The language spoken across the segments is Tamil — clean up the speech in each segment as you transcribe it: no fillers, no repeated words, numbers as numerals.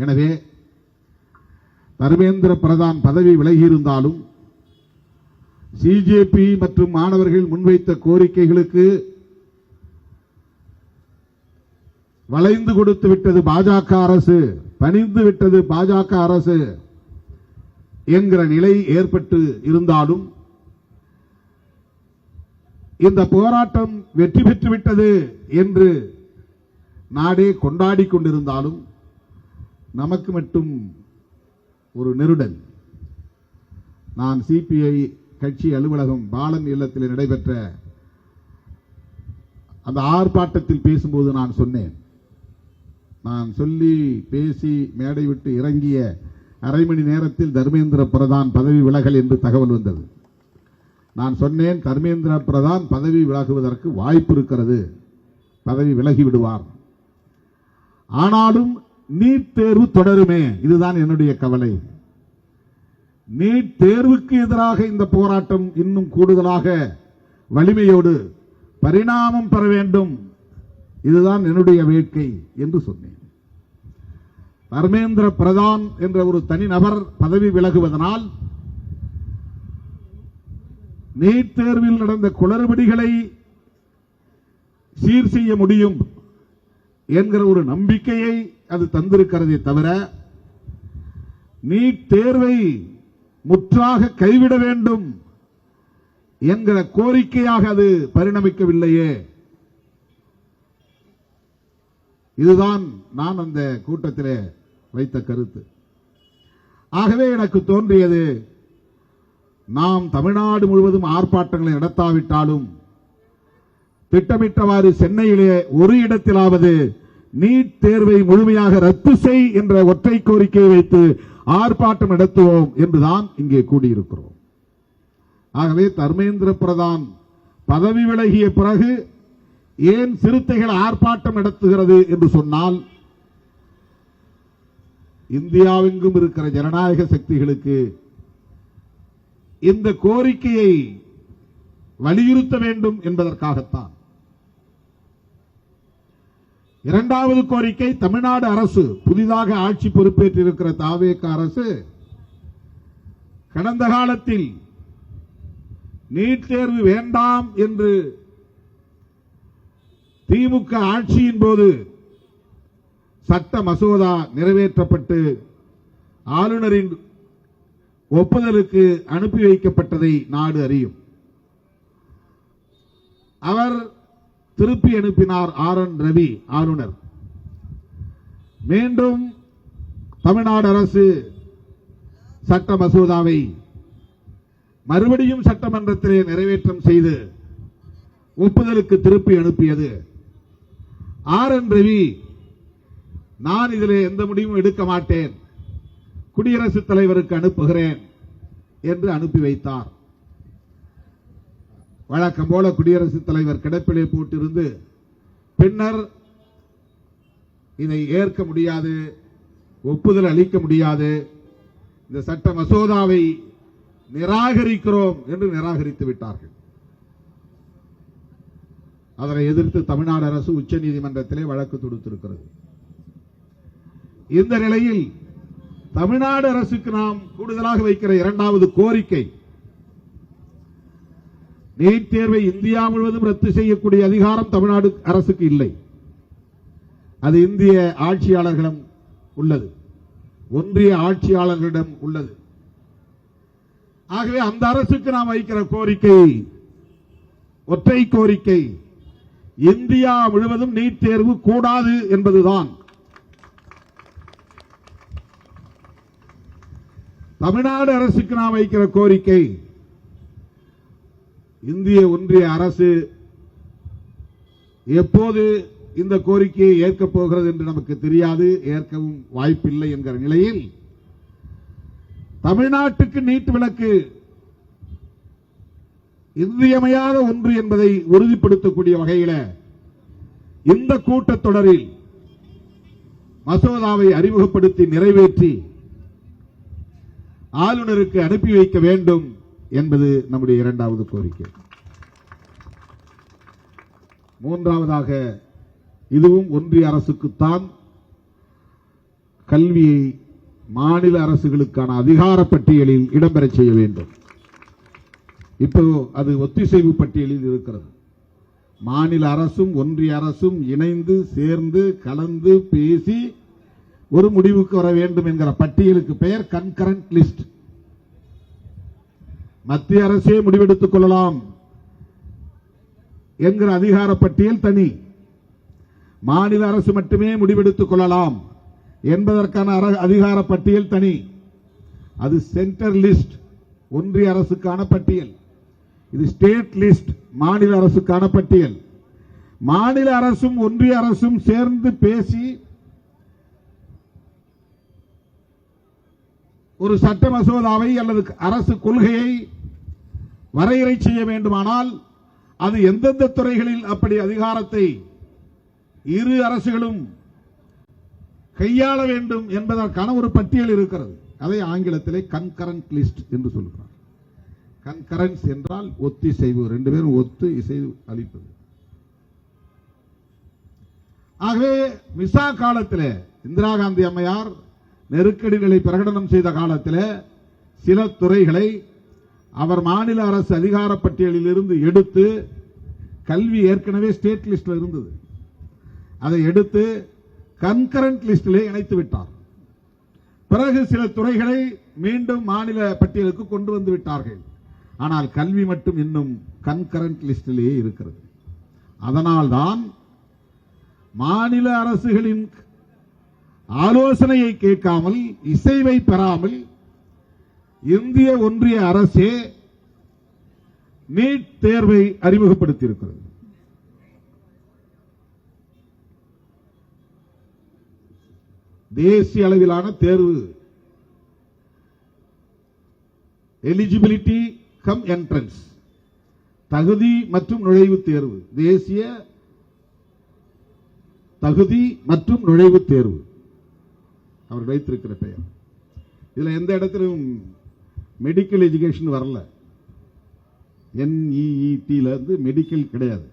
எனவே தர்மேந்திர பிரதான் பதவி விலகியிருந்தாலும் சிஜேபி மற்றும் மாணவர்கள் முன்வைத்த கோரிக்கைகளுக்கு வளைந்து கொடுத்து விட்டது பாஜக அரசு, பணிந்து விட்டது பாஜக அரசு என்கிற நிலை ஏற்பட்டு இருந்தாலும், இந்த போராட்டம் வெற்றி பெற்றுவிட்டது என்று நாடே கொண்டாடி கொண்டிருந்தாலும் நமக்கு மட்டும் ஒரு நெருடல். நான் சிபிஐ கட்சி அலுவலகம் பாலன் இல்லத்தில் நடைபெற்ற அந்த ஆர்ப்பாட்டத்தில் பேசும்போது நான் சொன்னேன், நான் சொல்லி பேசி மேடை விட்டு இறங்கிய அரை மணி நேரத்தில் தர்மேந்திர பிரதான் பதவி விலகல் என்று தகவல் வந்தது. நான் சொன்னேன், தர்மேந்திர பிரதான் பதவி விலகுவதற்கு வாய்ப்பு இருக்கிறது, பதவி விலகி விடுவார். ஆனாலும் நீட் தேர்வு தொடருமே, இதுதான் என்னுடைய கவலை. நீட் தேர்வுக்கு எதிராக இந்த போராட்டம் இன்னும் கூடுதலாக வலிமையோடு பரிணாமம் பெற வேண்டும், இதுதான் என்னுடைய வேட்கை என்று சொன்னேன். தர்மேந்திர பிரதான் என்ற ஒரு தனிநபர் பதவி விலகுவதனால் நீட் தேர்வில் நடந்த குளறுபடிகளை சீர் செய்ய முடியும் என்கிற ஒரு நம்பிக்கையை அது தந்திருக்கிறதே தவிர நீட் தேர்வை முற்றாக கைவிட வேண்டும் என்கிற கோரிக்கையாக அது பரிணமிக்கவில்லையே. இதுதான் நான் அந்த கூட்டத்திலே வைத்த கருத்து. ஆகவே எனக்கு தோன்றியது, நாம் தமிழ்நாடு முழுவதும் ஆர்ப்பாட்டங்களை நடத்தாவிட்டாலும் திட்டமிட்டவாறு சென்னையிலே ஒரு இடத்திலாவது நீட் தேர்வை முழுமையாக ரத்து செய் என்ற ஒற்றை கோரிக்கையை வைத்து ஆர்ப்பாட்டம் நடத்துவோம் என்றுதான் இங்கே கூடியிருக்கிறோம். ஆகவே தர்மேந்திர பிரதான் பதவி விலகிய பிறகு ஏன் சிறுத்தைகள் ஆர்ப்பாட்டம் நடத்துகிறது என்று சொன்னால், இந்தியாவெங்கும் இருக்கிற ஜனநாயக சக்திகளுக்கு இந்த கோரிக்கையை வலியுறுத்த வேண்டும் என்பதற்காகத்தான். இரண்டாவது கோரிக்கை, தமிழ்நாடு அரசு புதிதாக ஆட்சி பொறுப்பேற்றிருக்கிற தாவேக அரசு கடந்த காலத்தில் நீட் தேர்வு வேண்டாம் என்று திமுக ஆட்சியின் போது சட்ட மசோதா நிறைவேற்றப்பட்டு ஆளுநரின் ஒப்புதலுக்கு அனுப்பி வைக்கப்பட்டதை நாடு அறியும். அவர் திருப்பி அனுப்பினார் RN ரவி ஆளுநர். மீண்டும் தமிழ்நாடு அரசு சட்ட மசோதாவை மறுபடியும் சட்டமன்றத்திலே நிறைவேற்றம் செய்து ஒப்புதலுக்கு திருப்பி அனுப்பியது. RN ரவி, நான் இதிலே எந்த முடிவும் எடுக்க மாட்டேன், குடியரசுத் தலைவருக்கு அனுப்புகிறேன் என்று அனுப்பி வைத்தார். வழக்கம் போல குடியரசுத் தலைவர் கிடப்பிலே போட்டிருந்து பின்னர் இதை ஏற்க முடியாது, ஒப்புதல் அளிக்க முடியாது, இந்த சட்ட மசோதாவை நிராகரிக்கிறோம் என்று நிராகரித்து விட்டார்கள். அதனை எதிர்த்து தமிழ்நாடு அரசு உச்சநீதிமன்றத்திலே வழக்கு தொடுத்திருக்கிறது. இந்த நிலையில் தமிழ்நாடு அரசுக்கு நாம் கூடுதலாக வைக்கிற இரண்டாவது கோரிக்கை, நீட் தேர்வை இந்தியா முழுவதும் ரத்து செய்யக்கூடிய அதிகாரம் தமிழ்நாடு அரசுக்கு இல்லை. அது இந்திய ஆட்சியாளர்களிடம் உள்ளது, ஒன்றிய ஆட்சியாளர்களிடம் உள்ளது. ஆகவே அந்த அரசுக்கு நாம் வைக்கிற கோரிக்கை ஒற்றை கோரிக்கை, இந்தியா முழுவதும் நீட் தேர்வு கூடாது என்பதுதான். தமிழ்நாடு அரசுக்கு நாம் வைக்கிற கோரிக்கை, இந்திய ஒன்றிய அரசு எப்போது இந்த கோரிக்கையை ஏற்கப் போகிறது என்று நமக்கு தெரியாது, ஏற்கவும் வாய்ப்பில்லை என்கிற நிலையில் தமிழ்நாட்டுக்கு நீட் விலக்கு இன்றியமையாத ஒன்று என்பதை உறுதிப்படுத்தக்கூடிய வகையில் இந்த கூட்டத்தொடரில் மசோதாவை அறிமுகப்படுத்தி நிறைவேற்றி ஆளுநருக்கு அனுப்பி வைக்க வேண்டும் என்பது நம்முடைய இரண்டாவது கோரிக்கை. மூன்றாவதாக, இதுவும் ஒன்றிய அரசுக்குத்தான், கல்வியை மாநில அரசுகளுக்கான அதிகார பட்டியலில் இடம்பெற செய்ய வேண்டும். இப்போ அது ஒத்திசைவு பட்டியலில் இருக்கிறது. மாநில அரசும் ஒன்றிய அரசும் இணைந்து சேர்ந்து கலந்து பேசி ஒரு முடிவுக்கு வர வேண்டும் என்கிற பட்டியலுக்கு பெயர் கன்கரண்ட் லிஸ்ட். மத்திய அரசே முடிவெடுத்துக் கொள்ளலாம் என்கிற அதிகார பட்டியல் தனி. மாநில அரசு மட்டுமே முடிவெடுத்துக் கொள்ளலாம் என்பதற்கான அதிகார பட்டியல் தனி. அது சென்டர் லிஸ்ட், ஒன்றிய அரசுக்கான பட்டியல். இது ஸ்டேட் லிஸ்ட், மாநில அரசுக்கான பட்டியல். மாநில அரசும் ஒன்றிய அரசும் சேர்ந்து பேசி ஒரு சட்ட மசோதாவை அல்லது அரசு கொள்கையை வரையறை செய்ய வேண்டுமானால் அது எந்தெந்த துறைகளில் அப்படி அதிகாரத்தை இரு அரசுகளும் கையாள வேண்டும் என்பதற்கான ஒரு பட்டியல் இருக்கிறது. அதை ஆங்கிலத்திலே கன்கரண்ட் லிஸ்ட் என்று சொல்கிறார். கன்கரன்ஸ் என்றால் ஒத்திசைவு, ரெண்டு பேரும் ஒத்து இசைவு அளிப்பது. ஆகவே மிசா காலத்தில் இந்திரா காந்தி அம்மையார் நெருக்கடி நிலை பிரகடனம் செய்த காலத்தில் சில துறைகளை அவர் மாநில அரசு அதிகார பட்டியலில் இருந்து எடுத்து, கல்வி ஏற்கனவே ஸ்டேட் லிஸ்டில் இருந்தது, அதை எடுத்து கன்கரண்ட் லிஸ்டிலே இணைத்து விட்டார். பிறகு சில துறைகளை மீண்டும் மாநில பட்டியலுக்கு கொண்டு வந்து விட்டார்கள். ஆனால் கல்வி மட்டும் இன்னும் கன்கரண்ட் லிஸ்டிலேயே இருக்கிறது. அதனால்தான் மாநில அரசுகளின் ஆலோசனையை கேட்காமல், இசைவை பெறாமல் இந்திய ஒன்றிய அரசே நீட் தேர்வை அறிமுகப்படுத்தியிருக்கிறது. தேசிய அளவிலான தேர்வு, எலிஜிபிலிட்டி கம் என்ட்ரன்ஸ், தகுதி மற்றும் நுழைவுத் தேர்வு, தேசிய தகுதி மற்றும் நுழைவுத் தேர்வு அவர் வைத்திருக்கிற பெயர். இதுல எந்த இடத்திலும் மெடிக்கல் எஜுகேஷன் வரல. NEET இருந்து மெடிக்கல் கிடையாது.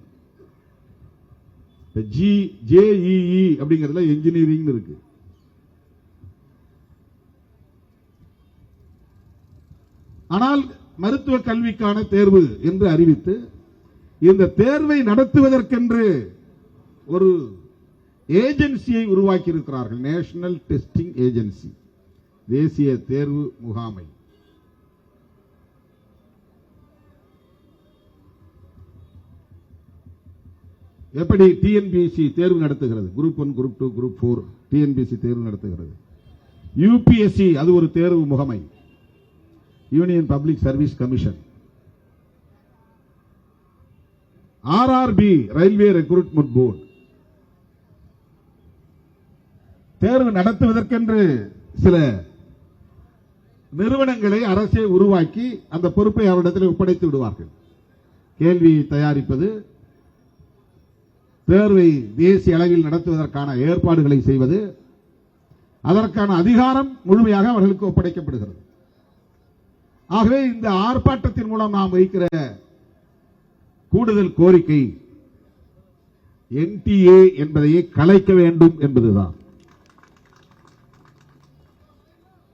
JEE அப்படிங்கிறதுல என்ஜினியரிங் இருக்கு. ஆனால் மருத்துவ கல்விக்கான தேர்வு என்று அறிவித்து இந்த தேர்வை நடத்துவதற்கென்று ஒரு ஏஜென்சியை உருவாக்கி இருக்கிறார்கள். நேஷனல் டெஸ்டிங் ஏஜென்சி, தேசிய தேர்வு முகாமை. எப்படி TNPSC தேர்வு நடத்துகிறது, குரூப் 1, குரூப் 2, குரூப் 4 TNPSC தேர்வு நடத்துகிறது. UPSC அது ஒரு தேர்வு முகமை, union public service commission. RRB railway recruitment board தேர்வு நடத்துவதற்கென்று சில நிறுவனங்களை அரசே உருவாக்கி அந்த பொறுப்பை அவரிடத்தில் ஒப்படைத்து விடுவார்கள். கேள்வியை தயாரிப்பது, தேர்வை தேசிய அளவில் நடத்துவதற்கான ஏற்பாடுகளை செய்வது, அதற்கான அதிகாரம் முழுமையாக அவர்களுக்கு ஒப்படைக்கப்படுகிறது. ஆகவே இந்த ஆர்ப்பாட்டத்தின் மூலம் நாம் வைக்கிற கூடுதல் கோரிக்கை NTA என்பதையே கலைக்க வேண்டும் என்பதுதான்.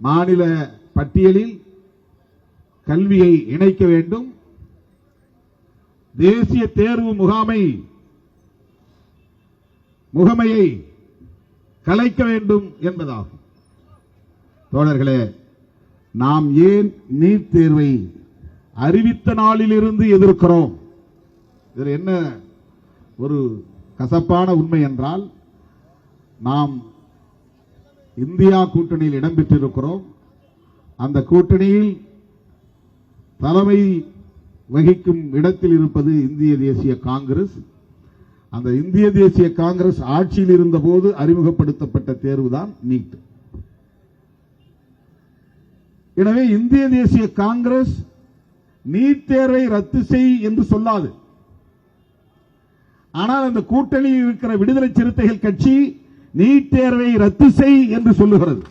மாநில பட்டியலில் கல்வியை இணைக்க வேண்டும், தேசிய தேர்வு முகமையை கலைக்க வேண்டும் என்பதாகும். தோழர்களே, நாம் ஏன் நீட் தேர்வை அறிவித்த நாளிலிருந்து எதிர்க்கிறோம்? இதில் என்ன ஒரு கசப்பான உண்மை என்றால், நாம் இந்தியா கூட்டணியில் இடம்பெற்றிருக்கிறோம். அந்த கூட்டணியில் தலைமை வகிக்கும் இடத்தில் இருப்பது இந்திய தேசிய காங்கிரஸ். அந்த இந்திய தேசிய காங்கிரஸ் ஆட்சியில் இருந்த போது அறிமுகப்படுத்தப்பட்ட தேர்வுதான் நீட். எனவே இந்திய தேசிய காங்கிரஸ் நீட் தேர்வை ரத்து செய் என்று சொல்லாது. ஆனால் அந்த கூட்டணியில் இருக்கிற விடுதலை சிறுத்தைகள் கட்சி நீட் தேர்வை ரத்து செய் என்று சொல்லுகிறது.